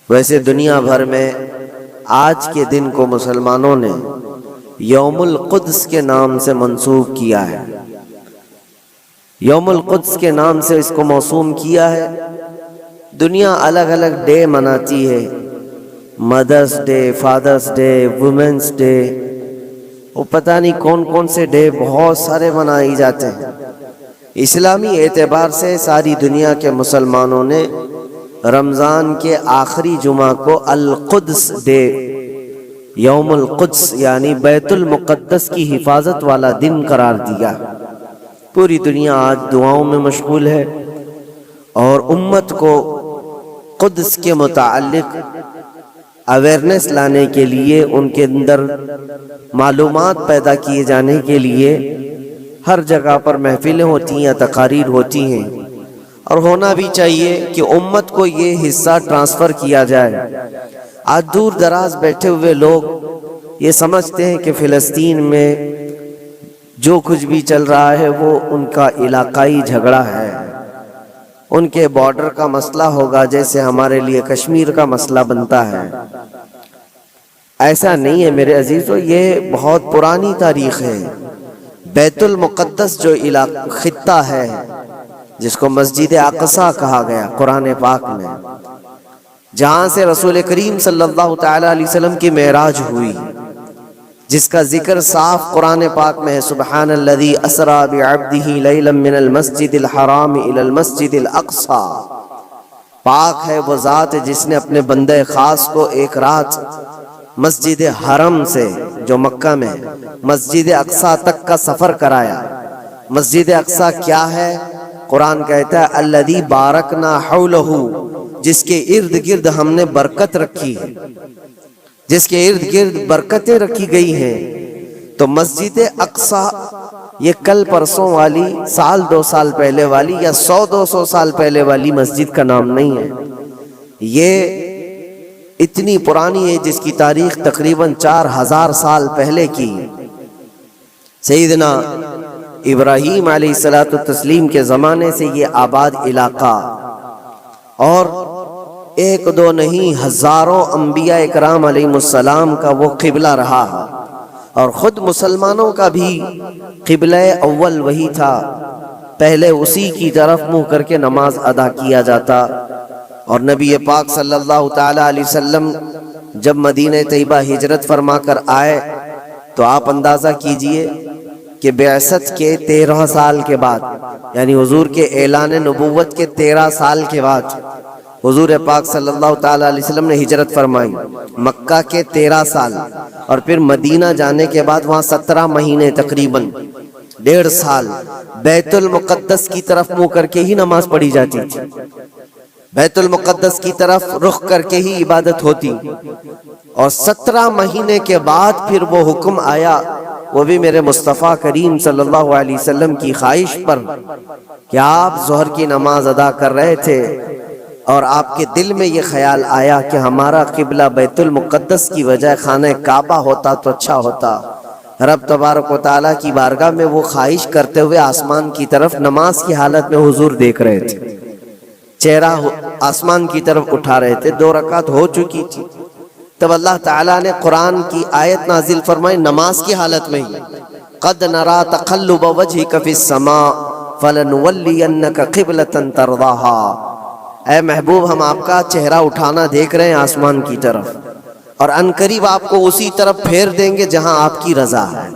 ویسے دنیا بھر میں آج کے دن کو مسلمانوں نے یوم القدس کے نام سے منسوب کیا ہے، یوم القدس کے نام سے اس کو موسوم کیا ہے۔ دنیا الگ الگ ڈے مناتی ہے، mother's day, father's day, women's day, وہ پتہ نہیں کون کون سے ڈے بہت سارے منائے جاتے ہیں۔ اسلامی اعتبار سے ساری دنیا کے مسلمانوں نے رمضان کے آخری جمعہ کو القدس ڈے، یوم القدس یعنی بیت المقدس کی حفاظت والا دن قرار دیا۔ پوری دنیا آج دعاؤں میں مشغول ہے اور امت کو قدس کے متعلق اویئرنیس لانے کے لیے، ان کے اندر معلومات پیدا کیے جانے کے لیے ہر جگہ پر محفلیں ہوتی ہیں، تقاریر ہوتی ہیں، اور ہونا بھی چاہیے کہ امت کو یہ حصہ ٹرانسفر کیا جائے۔ آج دور دراز بیٹھے ہوئے لوگ یہ سمجھتے ہیں کہ فلسطین میں جو کچھ بھی چل رہا ہے وہ ان کا علاقائی جھگڑا ہے، ان کے بارڈر کا مسئلہ ہوگا جیسے ہمارے لیے کشمیر کا مسئلہ بنتا ہے۔ ایسا نہیں ہے میرے عزیزو، یہ بہت پرانی تاریخ ہے۔ بیت المقدس جو خطہ ہے، جس کو مسجد اقصی کہا گیا قرآن پاک میں، جہاں سے رسول کریم صلی اللہ تعالی علیہ وسلم کی معراج ہوئی، جس کا ذکر صاف قرآن پاک میں ہے، سبحان الذی اسری بعبدہ لیلا من المسجد الحرام الی المسجد الاقصی۔ پاک ہے وہ ذات جس نے اپنے بندے خاص کو ایک رات مسجد حرم سے جو مکہ میں مسجد اقصی تک کا سفر کرایا۔ مسجد اقصی کیا ہے؟ قرآن کہتا ہے الذی بارکنا حولہ، جس کے ارد گرد ہم نے برکت رکھی ہے، جس کے ارد گرد برکتیں رکھی گئی ہیں۔ تو مسجد اقصی یہ کل پرسوں والی، سال دو سال پہلے والی یا 100-200 سال پہلے والی مسجد کا نام نہیں ہے، یہ اتنی پرانی ہے جس کی تاریخ تقریباً 4000 سال پہلے کی۔ سیدنا ابراہیم علیہ السلام کے زمانے سے یہ آباد علاقہ، اور ایک دو نہیں ہزاروں انبیاء اکرام علیہ السلام کا وہ قبلہ رہا، اور خود مسلمانوں کا بھی قبلہ اول وہی تھا۔ پہلے اسی کی طرف منہ کر کے نماز ادا کیا جاتا، اور نبی پاک صلی اللہ تعالی علیہ وسلم جب مدینہ طیبہ ہجرت فرما کر آئے تو آپ اندازہ کیجئے کہ بعثت کے 13 سال کے بعد، یعنی حضور کے اعلان نبوت کے 13 سال کے بعد حضور پاک صلی اللہ تعالی علیہ وسلم نے ہجرت فرمائی۔ مکہ کے 13 سال اور پھر مدینہ جانے کے بعد وہاں 17 مہینے تقریباً 1.5 سال بیت المقدس کی طرف منہ کر کے ہی نماز پڑھی جاتی تھی، بیت المقدس کی طرف رخ کر کے ہی عبادت ہوتی، اور 17 مہینے کے بعد پھر وہ حکم آیا، وہ بھی میرے مصطفیٰ کریم صلی اللہ علیہ وسلم کی خواہش پر، کہ آپ ظہر کی نماز ادا کر رہے تھے اور آپ کے دل میں یہ خیال آیا کہ ہمارا قبلہ بیت المقدس کی وجہ خانہ کعبہ ہوتا تو اچھا ہوتا۔ رب تبارک و تعالیٰ کی بارگاہ میں وہ خواہش کرتے ہوئے آسمان کی طرف نماز کی حالت میں حضور دیکھ رہے تھے، چہرہ آسمان کی طرف اٹھا رہے تھے، 2 رکعت ہو چکی تھی۔ تب اللہ تعالیٰ نے قرآن کی آیت نازل فرمائی نماز کی حالت میں ہی، قد نرا تقلب وجہک فی السماء فلنولینک قبلۃ ترضاها۔ اے محبوب، ہم آپ کا چہرہ اٹھانا دیکھ رہے ہیں آسمان کی طرف، اور عنقریب آپ کو اسی طرف پھیر دیں گے جہاں آپ کی رضا ہے،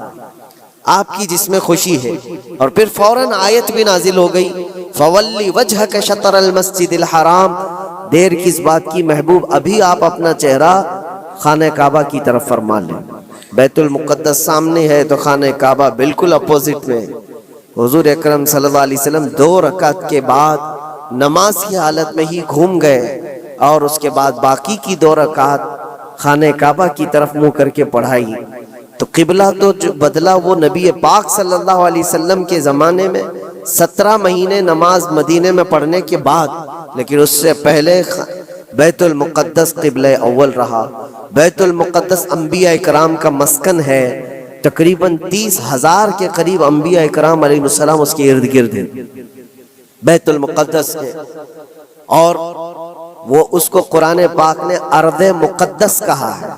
آپ کی جس میں خوشی ہے۔ اور پھر فوراً آیت بھی نازل ہو گئی فولی وجہک شطر المسجد الحرام۔ دیر کس بات کی محبوب، ابھی آپ اپنا چہرہ خانہ کعبہ کی طرف فرما لیں۔ بیت المقدس سامنے ہے تو خانہ کعبہ بالکل اپوزٹ میں۔ حضور اکرم صلی اللہ علیہ وسلم 2 رکعت کے بعد نماز کی حالت میں ہی گھوم گئے، اور اس کے بعد باقی کی 2 رکعت خانہ کعبہ کی طرف منہ کر کے پڑھائی۔ تو قبلہ تو جو بدلا وہ نبی پاک صلی اللہ علیہ وسلم کے زمانے میں 17 مہینے نماز مدینے میں پڑھنے کے بعد، لیکن اس سے پہلے بیت المقدس قبلہ اول رہا۔ بیت المقدس انبیاء اکرام کا مسکن ہے، تقریباً 30,000 کے قریب انبیاء اکرام علیہ السلام اس کے ارد گرد ہیں بیت المقدس کے، اور وہ اس کو قرآن پاک نے ارض مقدس کہا ہے۔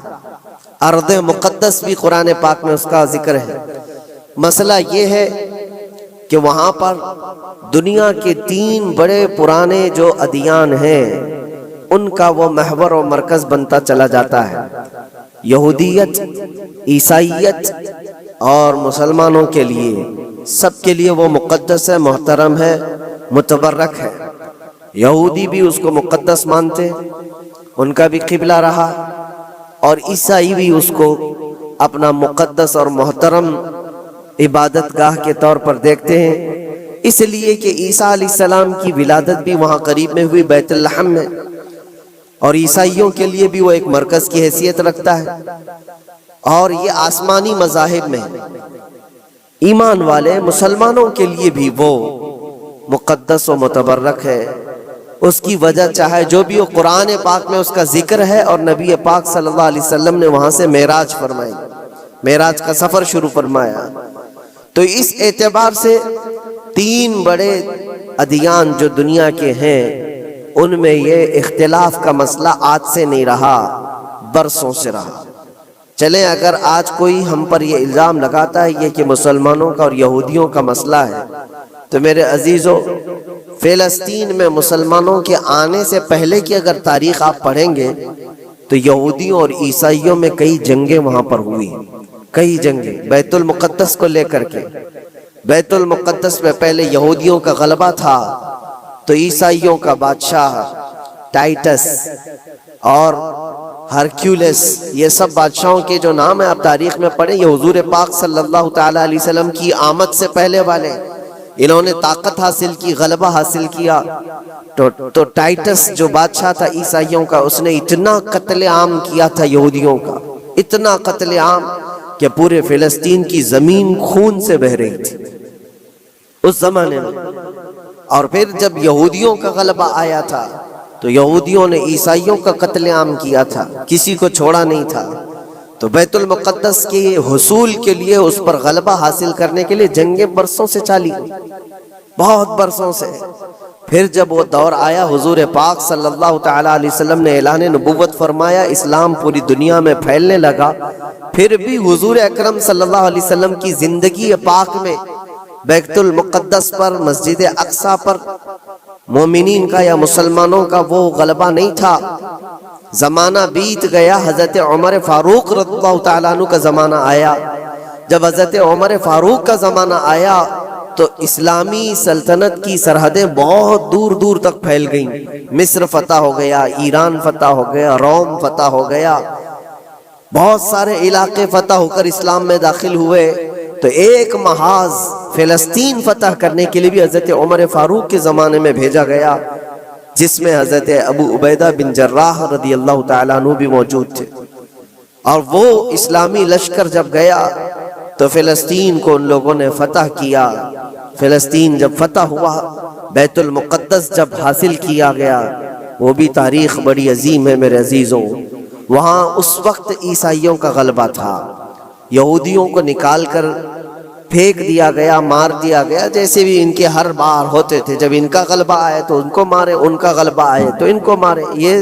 ارض مقدس بھی قرآن پاک میں اس کا ذکر ہے۔ مسئلہ یہ ہے کہ وہاں پر دنیا کے 3 بڑے پرانے جو ادیان ہیں ان کا وہ محور و مرکز بنتا چلا جاتا ہے، یہودیت، عیسائیت اور مسلمانوں کے لیے، سب کے لیے وہ مقدس ہے، محترم ہے، متبرک ہے۔ یہودی بھی اس کو مقدس مانتے، ان کا بھی قبلہ رہا، اور عیسائی بھی اس کو اپنا مقدس اور محترم عبادت گاہ کے طور پر دیکھتے ہیں، اس لیے کہ عیسیٰ علیہ السلام کی ولادت بھی وہاں قریب میں ہوئی، بیت لحم میں، اور عیسائیوں کے لیے بھی وہ ایک مرکز کی حیثیت رکھتا ہے۔ اور یہ آسمانی مذاہب میں ایمان والے مسلمانوں کے لیے بھی وہ مقدس و متبرک ہے۔ اس کی وجہ چاہے جو بھی ہو، قرآن پاک میں اس کا ذکر ہے، اور نبی پاک صلی اللہ علیہ وسلم نے وہاں سے معراج فرمائی، معراج کا سفر شروع فرمایا۔ تو اس اعتبار سے 3 بڑے ادیان جو دنیا کے ہیں ان میں یہ اختلاف کا مسئلہ آج سے نہیں رہا، برسوں سے رہا۔ چلیں اگر آج کوئی ہم پر یہ الزام لگاتا ہے یہ کہ مسلمانوں کا اور یہودیوں کا مسئلہ ہے، تو میرے عزیزو، فلسطین میں مسلمانوں کے آنے سے پہلے کی اگر تاریخ آپ پڑھیں گے تو یہودیوں اور عیسائیوں میں کئی جنگیں وہاں پر ہوئی، کئی جنگیں بیت المقدس کو لے کر کے۔ بیت المقدس میں پہلے یہودیوں کا غلبہ تھا، تو عیسائیوں کا بادشاہ ٹائٹس اور ہرکیولس، یہ سب بادشاہوں کے جو نام ہیں آپ تاریخ میں پڑھیں، یہ حضور پاک صلی اللہ تعالیٰ علیہ وسلم کی آمد سے پہلے والے، انہوں نے طاقت حاصل کی، غلبہ حاصل کیا۔ تو ٹائٹس جو بادشاہ تھا عیسائیوں کا، اس نے اتنا قتل عام کیا تھا یہودیوں کا، اتنا قتل عام کہ پورے فلسطین کی زمین خون سے بہہ رہی تھی اس زمانے میں۔ اور پھر جب یہودیوں کا غلبہ آیا تھا تو یہودیوں نے عیسائیوں کا قتل عام کیا تھا، کسی کو چھوڑا نہیں تھا۔ تو بیت المقدس کے حصول کے لیے، اس پر غلبہ حاصل کرنے کے لیے جنگیں برسوں سے چلی، بہت برسوں سے۔ پھر جب وہ دور آیا، حضور پاک صلی اللہ تعالیٰ علیہ وسلم نے اعلان نبوت فرمایا، اسلام پوری دنیا میں پھیلنے لگا، پھر بھی حضور اکرم صلی اللہ علیہ وسلم کی زندگی پاک میں بیت المقدس پر، مسجد اقصیٰ پر مومنین کا یا مسلمانوں کا وہ غلبہ نہیں تھا۔ زمانہ بیت گیا، حضرت عمر فاروق رضی اللہ تعالیٰ عنہ کا زمانہ آیا۔ جب حضرت عمر فاروق کا زمانہ آیا تو اسلامی سلطنت کی سرحدیں بہت دور دور تک پھیل گئیں، مصر فتح ہو گیا، ایران فتح ہو گیا، روم فتح ہو گیا، بہت سارے علاقے فتح ہو کر اسلام میں داخل ہوئے۔ تو ایک محاذ فلسطین فتح کرنے کے لیے بھی حضرت عمر فاروق کے زمانے میں بھیجا گیا، جس میں حضرت ابو عبیدہ بن جراح رضی اللہ تعالیٰ عنہ بھی موجود تھے۔ اور وہ اسلامی لشکر جب گیا تو فلسطین کو ان لوگوں نے فتح کیا۔ فلسطین جب فتح ہوا، بیت المقدس جب حاصل کیا گیا، وہ بھی تاریخ بڑی عظیم ہے میرے عزیزوں۔ وہاں اس وقت عیسائیوں کا غلبہ تھا، یہودیوں کو نکال کر پھینک دیا گیا، مار دیا گیا، جیسے بھی ان کے ہر بار ہوتے تھے۔ جب ان کا غلبہ آئے تو ان کو مارے، ان کا غلبہ آئے تو ان کو مارے، یہ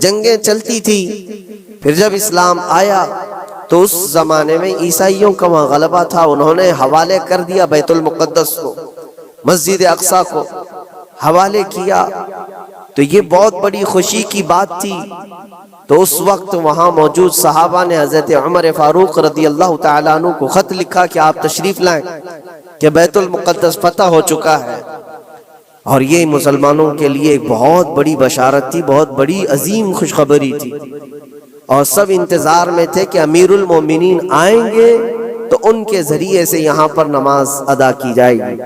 جنگیں چلتی تھی۔ پھر جب اسلام آیا تو اس زمانے میں عیسائیوں کا وہاں غلبہ تھا، انہوں نے حوالے کر دیا بیت المقدس کو، مسجد اقصیٰ کو حوالے کیا۔ تو یہ بہت بڑی خوشی کی بات تھی۔ تو اس وقت وہاں موجود صحابہ نے حضرت عمر فاروق رضی اللہ تعالیٰ عنہ کو خط لکھا کہ آپ تشریف لائیں کہ بیت المقدس فتح ہو چکا ہے۔ اور یہ مسلمانوں کے لیے ایک بہت بڑی بشارت تھی، بہت بڑی عظیم خوشخبری تھی، اور سب انتظار میں تھے کہ امیر المومنین آئیں گے تو ان کے ذریعے سے یہاں پر نماز ادا کی جائے گی۔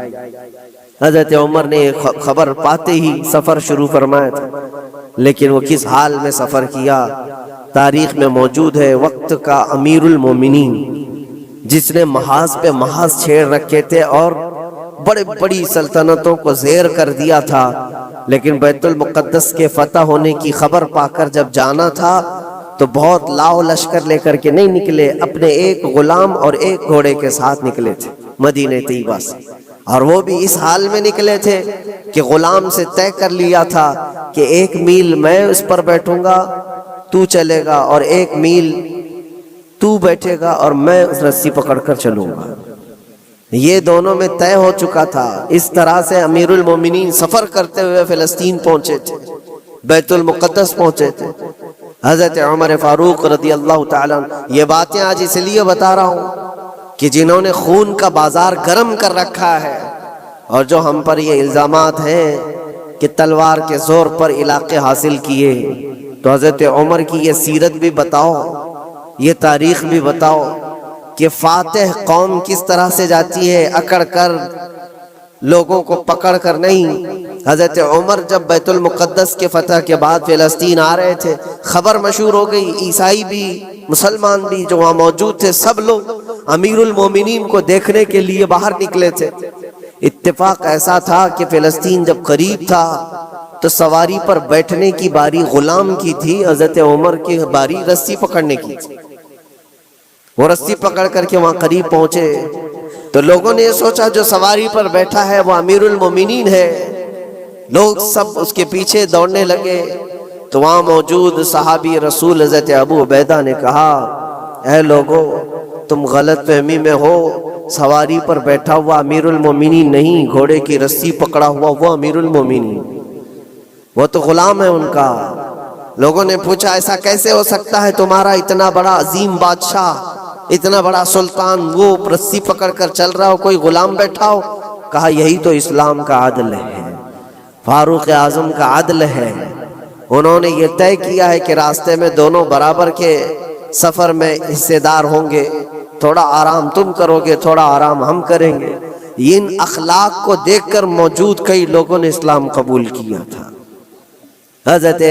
حضرت عمر نے خبر پاتے ہی سفر شروع فرمایا تھا، لیکن وہ کس حال میں سفر کیا تاریخ میں موجود ہے۔ وقت کا امیر المومنین جس نے محاذ پہ محاذ چھیڑ رکھے تھے اور بڑے بڑی سلطنتوں کو زیر کر دیا تھا، لیکن بیت المقدس کے فتح ہونے کی خبر پا کر جب جانا تھا تو بہت لاؤ لشکر لے کر کے نہیں نکلے، اپنے ایک غلام اور ایک گھوڑے کے ساتھ نکلے تھے مدینہ طیبہ سے۔ اور وہ بھی اس حال میں نکلے تھے کہ غلام سے طے کر لیا تھا کہ 1 میل میں اس پر بیٹھوں گا تو چلے گا، اور 1 میل تو بیٹھے گا اور میں اس رسی پکڑ کر چلوں گا۔ یہ دونوں میں طے ہو چکا تھا۔ اس طرح سے امیر المومنین سفر کرتے ہوئے فلسطین پہنچے تھے، بیت المقدس پہنچے تھے۔ حضرت عمر فاروق رضی اللہ تعالیٰ عنہ، یہ باتیں آج اس لیے بتا رہا ہوں کہ جنہوں نے خون کا بازار گرم کر رکھا ہے، اور جو ہم پر یہ الزامات ہیں کہ تلوار کے زور پر علاقے حاصل کیے، تو حضرت عمر کی یہ سیرت بھی بتاؤ، یہ تاریخ بھی بتاؤ کہ فاتح قوم کس طرح سے جاتی ہے، اکڑ کر، لوگوں کو پکڑ کر نہیں۔ حضرت عمر جب بیت المقدس کے فتح کے بعد فلسطین آ رہے تھے، خبر مشہور ہو گئی، عیسائی بھی مسلمان بھی جو وہاں موجود تھے، سب لوگ امیر المومنین کو دیکھنے کے لیے باہر نکلے تھے۔ اتفاق ایسا تھا کہ فلسطین جب قریب تھا تو سواری پر بیٹھنے کی باری غلام کی تھی، حضرت عمر کی باری رسی پکڑنے کی تھی۔ وہ رسی پکڑ کر کے وہاں قریب پہنچے تو لوگوں نے یہ سوچا جو سواری پر بیٹھا ہے وہ امیر المومنین ہے، لوگ سب اس کے پیچھے دوڑنے لگے۔ تو وہاں موجود صحابی رسول حضرت ابو عبیدہ نے کہا، اے لوگو، تم غلط فہمی میں ہو، سواری پر بیٹھا ہوا امیر المومنین نہیں، گھوڑے کی رسی پکڑا ہوا وہ امیر المومنین، وہ تو غلام ہے ان کا۔ لوگوں نے پوچھا ایسا کیسے ہو سکتا ہے، تمہارا اتنا بڑا عظیم بادشاہ، اتنا بڑا سلطان، وہ رسی پکڑ کر چل رہا ہو، کوئی غلام بیٹھا ہو؟ کہا یہی تو اسلام کا عدل ہے، فاروق اعظم کا عدل ہے۔ انہوں نے یہ طے کیا ہے کہ راستے میں دونوں برابر کے سفر میں حصے دار ہوں گے، تھوڑا آرام تم کرو گے، تھوڑا آرام ہم کریں گے۔ ان اخلاق کو دیکھ کر موجود کئی لوگوں نے اسلام قبول کیا تھا۔ حضرت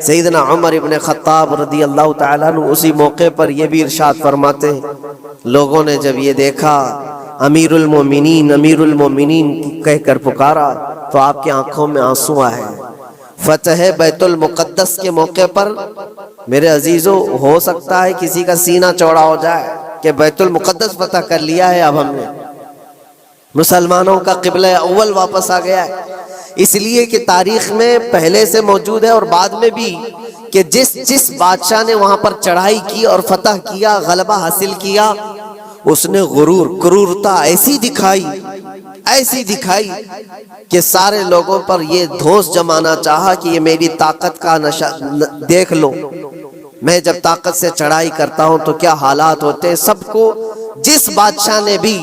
سیدنا عمر ابن خطاب رضی اللہ تعالیٰ عنہ اسی موقع پر یہ بھی ارشاد فرماتے ہیں، لوگوں نے جب یہ دیکھا امیر المومنین کہہ کر پکارا تو آپ کی آنکھوں میں آنسو آئے۔ فتح بیت المقدس کے موقع پر میرے عزیزو، ہو سکتا ہے کسی کا سینہ چوڑا ہو جائے کہ بیت المقدس فتح کر لیا ہے، اب ہم نے مسلمانوں کا قبلہ اول واپس آ گیا ہے۔ اس لیے کہ تاریخ میں پہلے سے موجود ہے اور بعد میں بھی کہ جس بادشاہ نے وہاں پر چڑھائی کی اور فتح کیا، غلبہ حاصل کیا، اس نے کرورتا ایسی دکھائی کہ سارے لوگوں پر یہ دھوس جمانا چاہا کہ یہ میری طاقت کا نشہ دیکھ لو، میں جب طاقت سے چڑھائی کرتا ہوں تو کیا حالات ہوتے ہیں۔ سب کو، جس بادشاہ نے بھی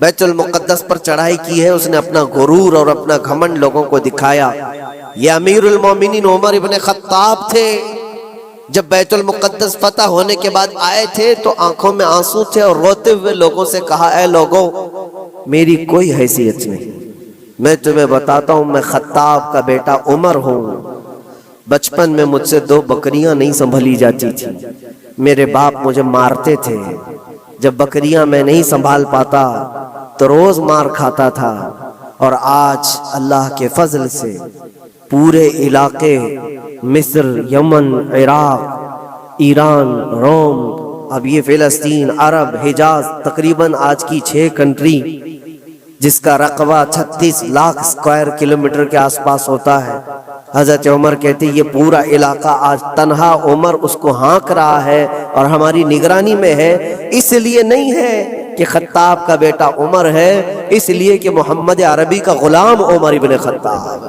بیت المقدس پر چڑھائی کی ہے، اس نے اپنا غرور اور اپنا گھمنڈ لوگوں کو دکھایا۔ یہ امیر المومنین عمر ابن خطاب تھے، جب بیت المقدس فتح ہونے کے بعد آئے تھے تو آنکھوں میں آنسو تھے اور روتے ہوئے لوگوں سے کہا، اے لوگوں، میری کوئی حیثیت نہیں، میں تمہیں بتاتا ہوں، میں خطاب کا بیٹا عمر ہوں۔ بچپن میں مجھ سے 2 بکریاں نہیں سنبھلی جاتی تھی، میرے باپ مجھے مارتے تھے، جب بکریاں میں نہیں سنبھال پاتا تو روز مار کھاتا تھا، اور آج اللہ کے فضل سے پورے علاقے مصر، یمن، عراق، ایران، روم، اب یہ فلسطین، عرب، حجاز، تقریباً آج کی 6 کنٹری جس کا رقبہ 36 لاکھ اسکوائر کلومیٹر کے آس پاس ہوتا ہے۔ حضرت عمر کہتے یہ پورا علاقہ آج تنہا عمر اس کو ہانک رہا ہے اور ہماری نگرانی میں ہے، اس لیے نہیں ہے کہ خطاب کا بیٹا عمر ہے، اس لیے کہ محمد عربی کا غلام عمر ابن خطاب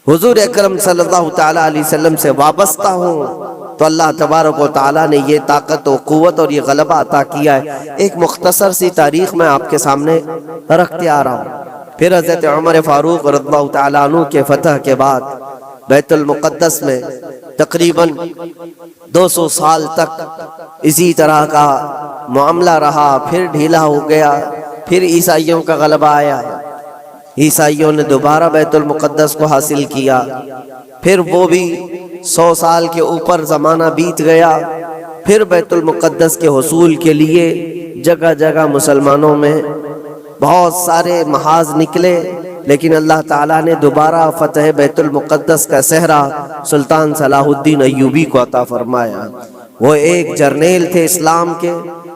حضور اکرم صلی اللہ تعالیٰ علیہ وسلم سے وابستہ ہوں، تو اللہ تبارک و تعالیٰ نے یہ طاقت و قوت اور یہ غلبہ عطا کیا ہے۔ ایک مختصر سی تاریخ میں آپ کے سامنے رکھتے آ رہا ہوں۔ پھر حضرت عمر فاروق رضی اللہ تعالیٰ عنہ کے فتح کے بعد بیت المقدس میں تقریباً 200 سال تک اسی طرح کا معاملہ رہا، پھر ڈھیلا ہو گیا، پھر عیسائیوں کا غلبہ آیا، عیسائیوں نے دوبارہ بیت المقدس کو حاصل کیا، پھر وہ بھی 100 سال کے اوپر زمانہ بیت گیا، پھر بیت المقدس کے حصول کے لیے جگہ جگہ مسلمانوں میں بہت سارے محاذ نکلے، لیکن اللہ تعالیٰ نے دوبارہ فتح بیت المقدس کا صحرا سلطان صلاح الدین ایوبی کو عطا فرمایا۔ وہ ایک جرنیل تھے اسلام کے،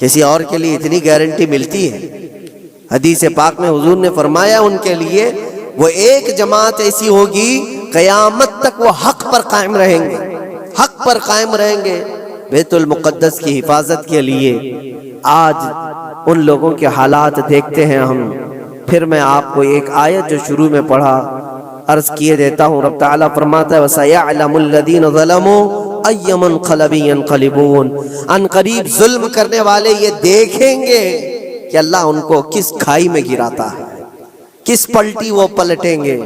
کسی اور کے لیے اتنی گارنٹی ملتی ہے؟ حدیث پاک میں حضور نے فرمایا ان کے لیے وہ ایک جماعت ایسی ہوگی قیامت تک وہ حق پر قائم رہیں گے، حق پر قائم رہیں گے بیت المقدس کی حفاظت کے لیے۔ آج ان لوگوں کے حالات دیکھتے ہیں ہم۔ پھر میں آپ کو ایک آیت جو شروع میں پڑھا عرض کیے دیتا ہوں۔ رب تعالیٰ فرماتا ہے وَسَيَعْلَمُ الَّذِينَ ظَلَمُوا أَيَّ مُنْقَلَبٍ يَنْقَلِبُونَ، ان قریب ظلم کرنے والے یہ دیکھیں گے کہ اللہ ان کو کس کھائی میں گراتا ہے، کس پلٹی وہ پلٹیں گے۔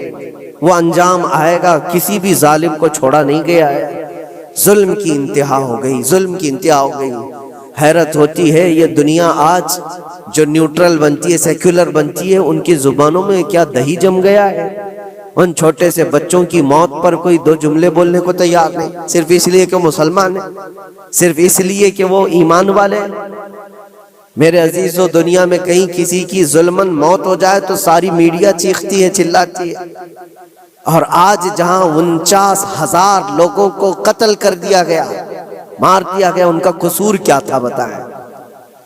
وہ انجام آئے گا، کسی بھی ظالم کو چھوڑا نہیں گیا ہے۔ ظلم کی انتہا ہو گئی، ظلم کی انتہا ہو گئی۔ حیرت ہوتی ہے یہ دنیا آج جو نیوٹرل بنتی ہے، سیکولر بنتی ہے، ان کی زبانوں میں کیا دہی جم گیا ہے۔ ان چھوٹے سے بچوں کی موت پر کوئی دو جملے بولنے کو تیار نہیں، صرف اس لیے کہ وہ مسلمان ہیں، صرف اس لیے کہ وہ ایمان والے ہیں۔ میرے عزیزو، دنیا میں کہیں کسی کی ظلمن موت ہو جائے تو ساری میڈیا چیختی ہے، چلاتی ہے۔ اور آج جہاں 49,000 لوگوں کو قتل کر دیا گیا، مار دیا گیا، ان کا قصور کیا تھا بتائیں؟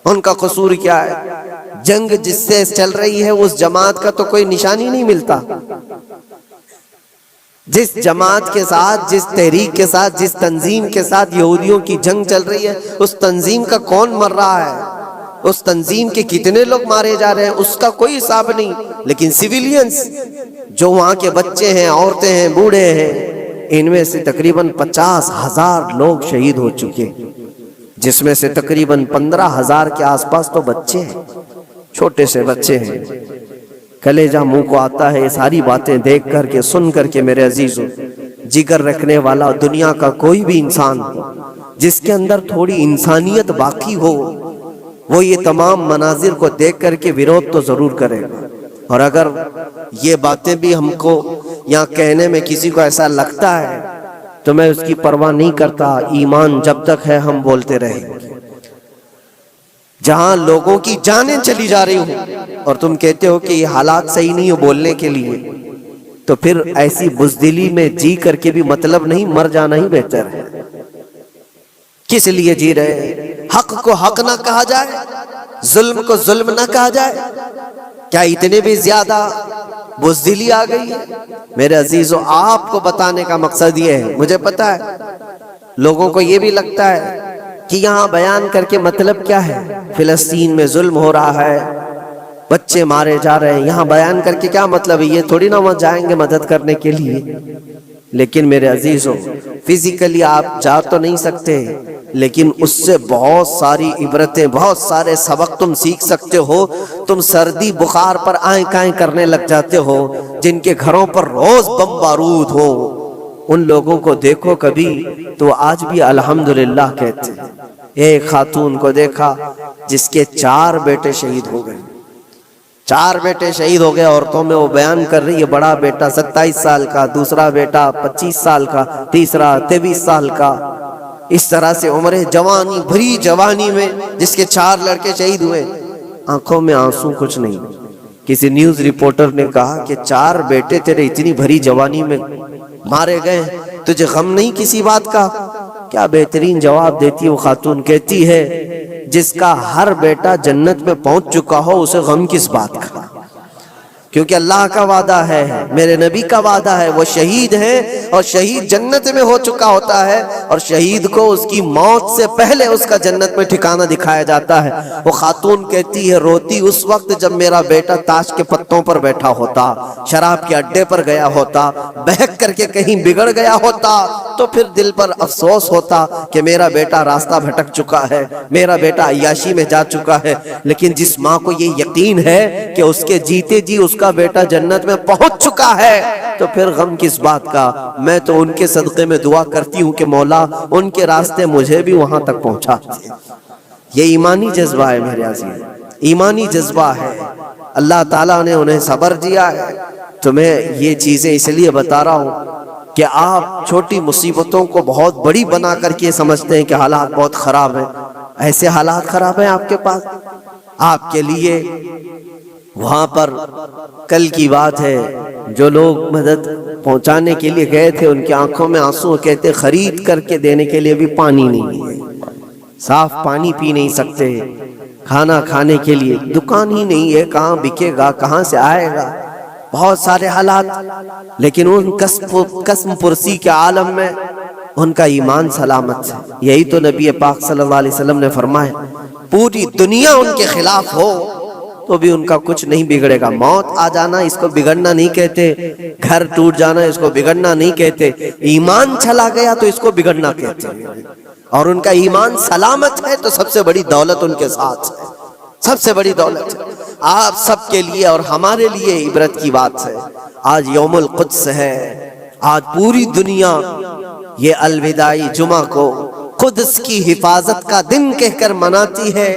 ان کا قصور کیا ہے؟ جنگ جس سے چل رہی ہے اس جماعت کا تو کوئی نشانی نہیں ملتا۔ جس جماعت کے ساتھ، جس تحریک کے ساتھ، جس تنظیم کے ساتھ یہودیوں کی جنگ چل رہی ہے، اس تنظیم کا کون مر رہا ہے، اس تنظیم کے کتنے لوگ مارے جا رہے ہیں، اس کا کوئی حساب نہیں۔ لیکن سیویلینز جو وہاں کے بچے ہیں، عورتیں ہیں، بوڑھے ہیں، ان میں سے تقریباً 50,000 لوگ شہید ہو چکے، جس میں سے تقریباً 15,000 کے آس پاس تو بچے ہیں، چھوٹے سے بچے ہیں۔ کلیجہ منہ کو آتا ہے یہ ساری باتیں دیکھ کر کے، سن کر کے۔ میرے عزیزو، جگر رکھنے والا دنیا کا کوئی بھی انسان جس کے اندر تھوڑی انسانیت باقی ہو، وہ یہ تمام مناظر کو دیکھ کر کے ویروت تو ضرور کرے گا۔ اور اگر یہ باتیں بھی ہم کو یہاں کہنے میں کسی کو ایسا لگتا ہے تو میں اس کی پرواہ نہیں کرتا، ایمان جب تک ہے ہم بولتے رہیں گے۔ جہاں لوگوں کی جانیں چلی جا رہی ہوں اور تم کہتے ہو کہ یہ حالات صحیح نہیں ہو بولنے کے لیے، تو پھر ایسی بزدلی میں جی کر کے بھی مطلب نہیں، مر جانا ہی بہتر ہے۔ کس لیے جی رہے ہیں؟ حق کو حق نہ کہا جائے، ظلم کو ظلم نہ کہا جائے؟ کیا اتنے بھی زیادہ بزدلی آ گئی ہے؟ میرے عزیزو، آپ کو بتانے کا مقصد یہ ہے، مجھے پتا ہے لوگوں کو یہ بھی لگتا ہے کہ یہاں بیان کر کے مطلب کیا ہے؟ فلسطین میں ظلم ہو رہا ہے، بچے مارے جا رہے ہیں، یہاں بیان کر کے کیا مطلب ہے؟ یہ تھوڑی نہ وہاں جائیں گے مدد کرنے کے لیے۔ لیکن میرے عزیزو، فزیکلی آپ جا تو نہیں سکتے، لیکن اس سے بہت ساری عبرتیں، بہت سارے سبق تم سیکھ سکتے ہو۔ تم سردی بخار پر آئیں کائیں کرنے لگ جاتے ہو، جن کے گھروں پر روز بم بارود ہو، ان لوگوں کو دیکھو کبھی تو آج بھی الحمدللہ کہتے ہیں۔ ایک خاتون کو دیکھا جس کے 4 بیٹے شہید ہو گئے، 4 بیٹے شہید ہو گئے۔ عورتوں میں وہ بیان کر رہی ہے، بڑا بیٹا 27 سال کا، دوسرا بیٹا 25 سال کا، تیسرا 23 سال کا۔ اس طرح سے عمریں، جوانی، بھری جوانی میں جس کے 4 لڑکے شہید ہوئے، آنکھوں میں آنسو کچھ نہیں۔ کسی نیوز رپورٹر نے کہا کہ 4 بیٹے تیرے اتنی بھری جوانی میں مارے گئے، تجھے غم نہیں کسی بات کا؟ کیا بہترین جواب دیتی ہے وہ خاتون، کہتی ہے جس کا ہر بیٹا جنت میں پہنچ چکا ہو اسے غم کس بات کا؟ کیونکہ اللہ کا وعدہ ہے، میرے نبی کا وعدہ ہے، وہ شہید ہیں اور شہید جنت میں ہو چکا ہوتا ہے، اور شہید کو اس کی موت سے پہلے اس کا جنت میں ٹھکانہ دکھایا جاتا ہے۔ وہ خاتون کہتی ہے روتی اس وقت جب میرا بیٹا تاش کے پتوں پر بیٹھا ہوتا، شراب کے اڈے پر گیا ہوتا، بہک کر کے کہیں بگڑ گیا ہوتا، تو پھر دل پر افسوس ہوتا کہ میرا بیٹا راستہ بھٹک چکا ہے، میرا بیٹا عیاشی میں جا چکا ہے۔ لیکن جس ماں کو یہ یقین ہے کہ اس کے جیتے جی اس کا بیٹا جنت میں پہنچ چکا ہے، تو پھر غم کس بات کا؟ میں تو ان کے صدقے میں دعا کرتی ہوں کہ مولا ان کے راستے مجھے بھی وہاں تک پہنچا دے۔ یہ ایمانی جذبہ ہے میرے عزیز، ایمانی جذبہ ہے۔ اللہ تعالیٰ نے انہیں صبر دیا ہے۔ تو میں یہ چیزیں اس لیے بتا رہا ہوں کہ آپ چھوٹی مصیبتوں کو بہت بڑی بنا کر کے سمجھتے ہیں کہ حالات بہت خراب ہیں۔ ایسے حالات خراب ہیں آپ کے پاس؟ آپ کے لیے وہاں پر کل کی بات ہے، جو لوگ مدد پہنچانے کے لیے گئے تھے ان کی آنکھوں میں آنسو، کہتے خرید کر کے دینے کے لیے بھی پانی نہیں ہے، صاف پانی پی نہیں سکتے، کھانا کھانے کے لیے دکان ہی نہیں ہے، کہاں بکے گا، کہاں سے آئے گا، بہت سارے حالات. لیکن ان قسم پرسی کے عالم میں ان کا ایمان سلامت ہے. یہی تو نبی پاک صلی اللہ علیہ وسلم نے فرمایا پوری دنیا ان کے خلاف ہو تو بھی ان کا کچھ نہیں بگڑے گا. موت آ جانا اس کو بگڑنا نہیں کہتے، گھر ٹوٹ جانا اس کو بگڑنا نہیں کہتے، ایمان چلا گیا تو اس کو بگڑنا کہتے ہیں. اور ان کا ایمان سلامت ہے تو سب سے بڑی دولت ان کے ساتھ ہے، سب سے بڑی دولت ہے. آپ سب کے لیے اور ہمارے لیے عبرت کی بات ہے. آج یوم القدس ہے، آج پوری دنیا یہ الوداعی جمعہ کو قدس کی حفاظت کا دن کہہ کر مناتی ہے.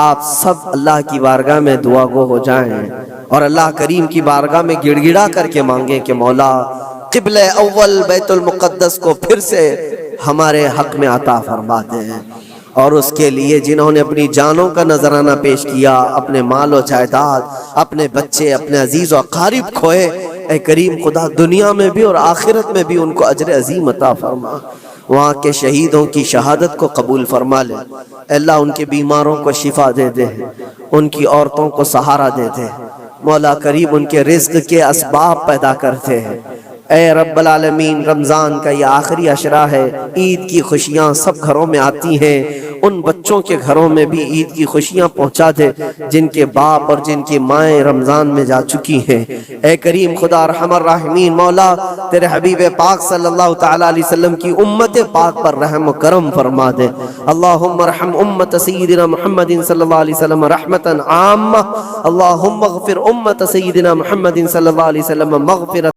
آپ سب اللہ کی بارگاہ میں دعا گو ہو جائیں اور اللہ کریم کی بارگاہ میں گڑ گڑا کر کے مانگیں کہ مولا قبلہ اول بیت المقدس کو پھر سے ہمارے حق میں عطا فرما دیں. اور اس کے لیے جنہوں نے اپنی جانوں کا نذرانہ پیش کیا، اپنے مال و جائیداد، اپنے بچے، اپنے عزیز و اقارب کھوئے، اے کریم خدا دنیا میں بھی اور آخرت میں بھی ان کو اجر عظیم عطا فرما. وہاں کے شہیدوں کی شہادت کو قبول فرما لے. اللہ ان کے بیماروں کو شفا دے دے، ان کی عورتوں کو سہارا دے دے. مولا کریم ان کے رزق کے اسباب پیدا کرتے ہیں. اے رب العالمین، رمضان کا یہ آخری عشرہ ہے، عید کی خوشیاں سب گھروں میں آتی ہیں، ان بچوں کے گھروں میں بھی عید کی خوشیاں پہنچا دے جن کے باپ اور جن کی مائیں رمضان میں جا چکی ہیں. اے کریم خدا ارحم الراحمین، مولا تیرے حبیب پاک صلی اللہ تعالی علیہ وسلم کی امت پاک پر رحم و کرم فرما دے. اللہم ارحم امت سیدنا محمد صلی اللہ علیہ وسلم رحمتا عامہ. اللہم اغفر امت سیدنا محمد صلی اللہ علیہ وسلم مغفرت